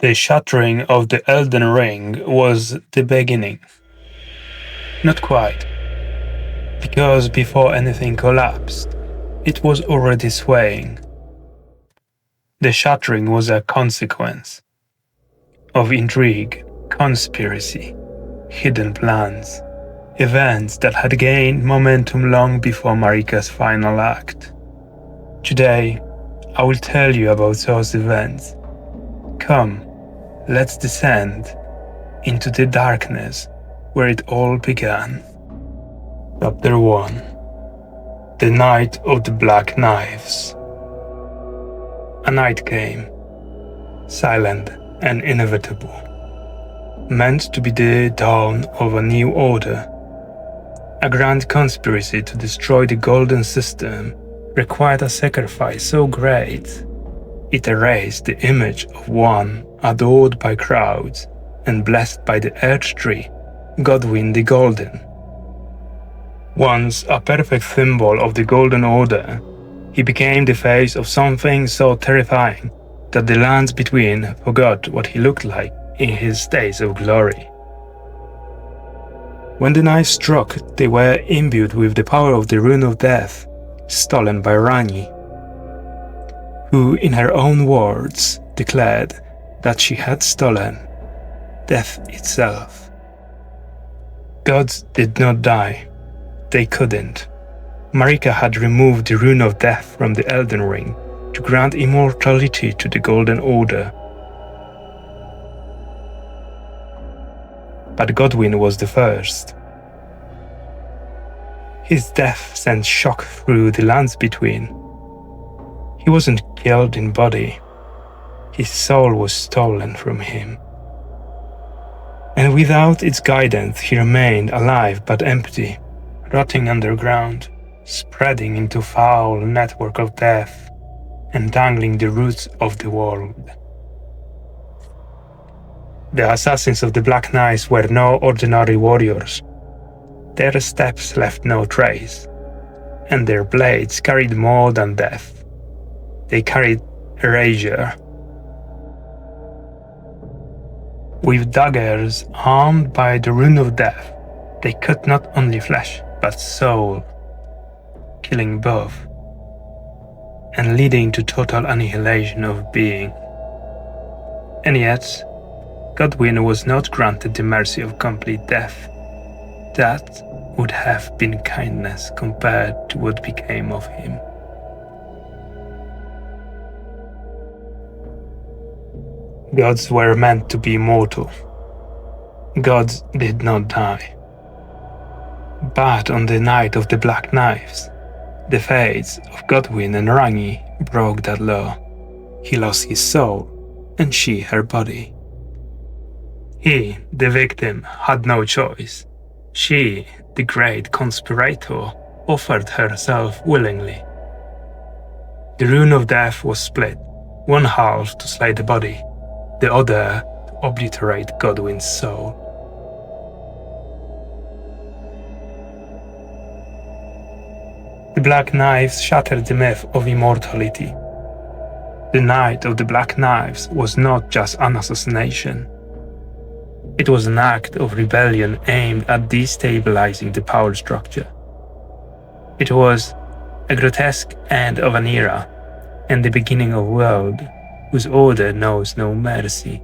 The shattering of the Elden Ring was the beginning. Not quite, because before anything collapsed, it was already swaying. The shattering was a consequence of intrigue, conspiracy, hidden plans, events that had gained momentum long before Marika's final act. Today, I will tell you about those events. Come, let's descend into the darkness where it all began. Chapter 1. The Night of the Black Knives. A night came, silent and inevitable, meant to be the dawn of a new order. A grand conspiracy to destroy the golden system required a sacrifice so great it erased the image of one adored by crowds and blessed by the Earth Tree, Godwin the Golden. Once a perfect symbol of the Golden Order, he became the face of something so terrifying that the lands between forgot what he looked like in his days of glory. When the knife struck, they were imbued with the power of the Rune of Death, stolen by Ranni, who in her own words declared that she had stolen death itself. Gods did not die. They couldn't. Marika had removed the Rune of Death from the Elden Ring to grant immortality to the Golden Order. But Godwin was the first. His death sent shock through the lands between. He wasn't killed in body. His soul was stolen from him. And without its guidance, he remained alive but empty, rotting underground, spreading into foul network of death, entangling the roots of the world. The assassins of the Black Knights were no ordinary warriors. Their steps left no trace, and their blades carried more than death. They carried erasure. With daggers armed by the Rune of Death, they cut not only flesh, but soul, killing both, and leading to total annihilation of being. And yet, Godwin was not granted the mercy of complete death. That would have been kindness compared to what became of him. Gods were meant to be immortal. Gods did not die. But on the night of the Black Knives, the fates of Godwin and Ranni broke that law. He lost his soul, and she her body. He, the victim, had no choice. She, the great conspirator, offered herself willingly. The Rune of Death was split, one half to slay the body, the other to obliterate Godwin's soul. The Black Knives shattered the myth of immortality. The Night of the Black Knives was not just an assassination. It was an act of rebellion aimed at destabilizing the power structure. It was a grotesque end of an era and the beginning of a world whose order knows no mercy.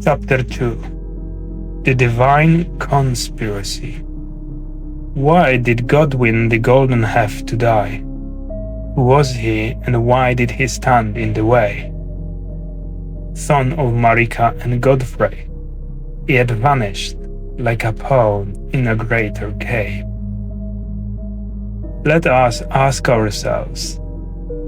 Chapter 2. The Divine Conspiracy. Why did Godwin the Golden have to die? Who was he, and why did he stand in the way? Son of Marika and Godfrey, he had vanished like a pawn in a greater cave. Let us ask ourselves,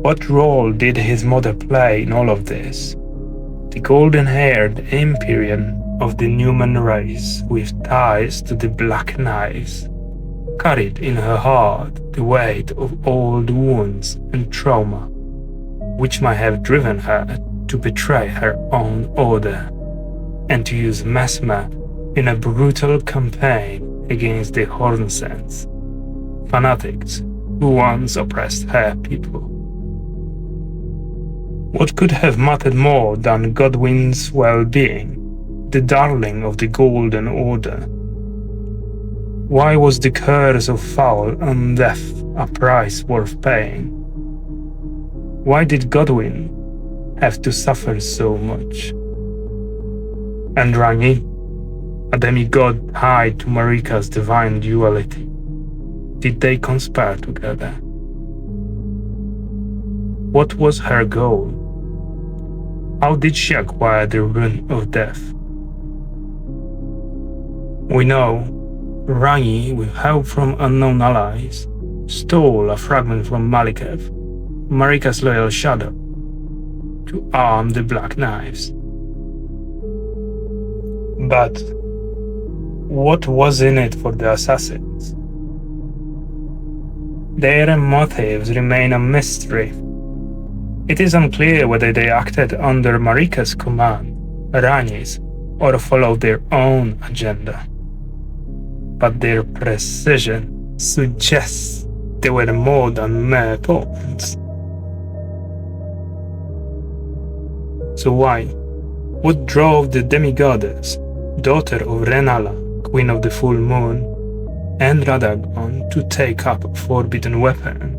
what role did his mother play in all of this? The golden-haired Empyrean of the human race with ties to the Black Knives, carried in her heart the weight of old wounds and trauma, which might have driven her to betray her own order and to use Mesmer in a brutal campaign against the Hornsens, fanatics who once oppressed her people. What could have mattered more than Godwin's well-being, the darling of the Golden Order? Why was the curse of foul and death a price worth paying? Why did Godwin have to suffer so much? And Rani, a demigod tied to Marika's divine duality, did they conspire together? What was her goal? How did she acquire the Rune of Death? We know Rani, with help from unknown allies, stole a fragment from Malikev, Marika's loyal shadow, to arm the Black Knives. But what was in it for the assassins? Their motives remain a mystery. It is unclear whether they acted under Marika's command, Rani's, or followed their own agenda. But their precision suggests they were more than mere pawns. So why? What drove the demigoddess, daughter of Renala, queen of the full moon, and Radagon to take up a forbidden weapon?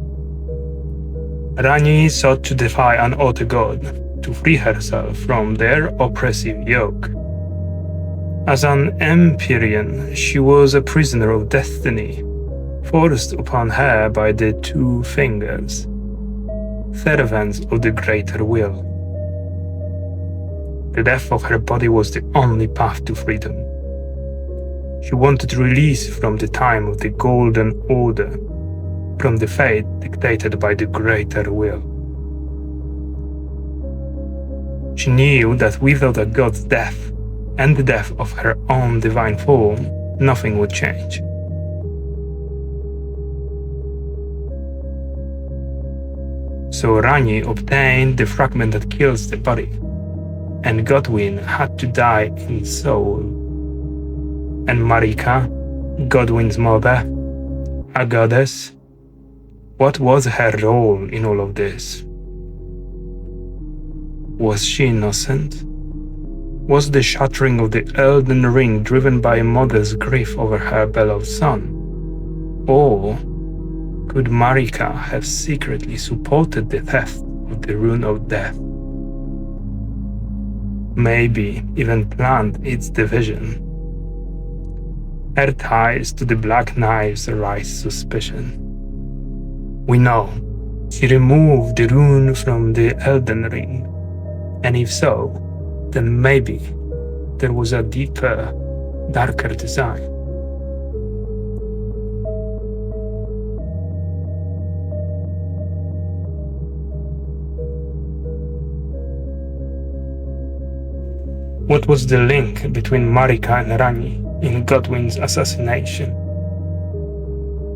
Rani sought to defy an Otter god, to free herself from their oppressive yoke. As an Empyrean, she was a prisoner of destiny, forced upon her by the Two Fingers, servants of the greater will. The death of her body was the only path to freedom. She wanted release from the time of the Golden Order, from the fate dictated by the greater will. She knew that without a god's death, and the death of her own divine form, nothing would change. So Rani obtained the fragment that kills the body, and Godwin had to die in soul. And Marika, Godwin's mother, a goddess, what was her role in all of this? Was she innocent? Was the shattering of the Elden Ring driven by a mother's grief over her beloved son? Or could Marika have secretly supported the theft of the Rune of Death? Maybe even planned its division. Her ties to the Black Knives arise suspicion. We know she removed the rune from the Elden Ring, and if so, then maybe there was a deeper, darker design. What was the link between Marika and Rani in Godwin's assassination?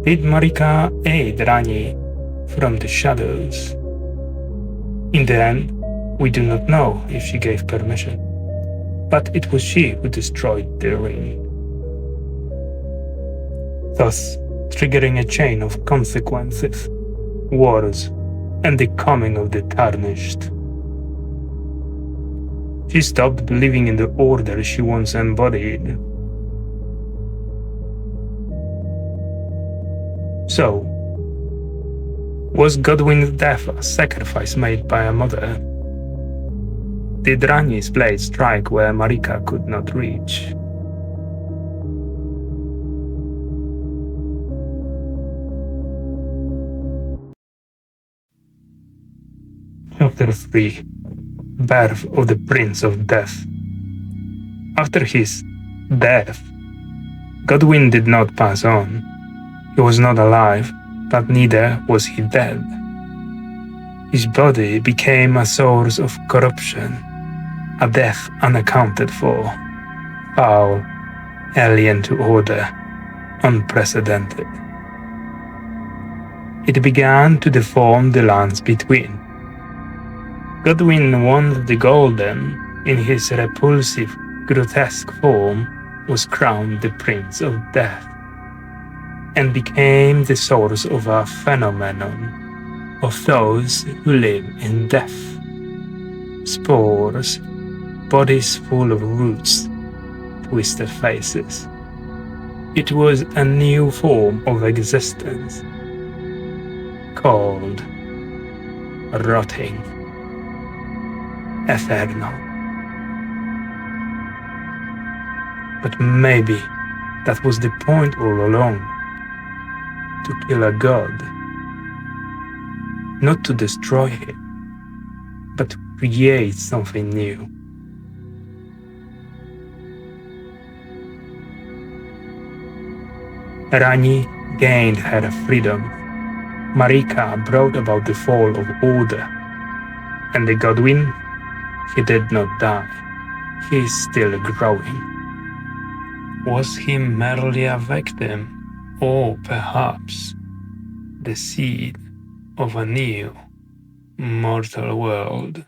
Did Marika aid Rani from the shadows? In the end, we do not know if she gave permission, but it was she who destroyed the ring, thus triggering a chain of consequences, wars, and the coming of the Tarnished. She stopped believing in the order she once embodied. So, was Godwin's death a sacrifice made by a mother? Did Rani's blade strike where Marika could not reach? Chapter 3: Birth of the Prince of Death. After his death, Godwin did not pass on. He was not alive, but neither was he dead. His body became a source of corruption, a death unaccounted for, foul, alien to order, unprecedented. It began to deform the lands between. Godwin, once the Golden, in his repulsive, grotesque form, was crowned the Prince of Death. and became the source of a phenomenon of those who live in death. Spores, bodies full of roots, twisted faces. It was a new form of existence called rotting, eternal. But maybe that was the point all along, to kill a god. Not to destroy him, but to create something new. Rani gained her freedom. Marika brought about the fall of order. And the Godwin, he did not die. He is still growing. Was he merely a victim, or perhaps the seed of a new mortal world?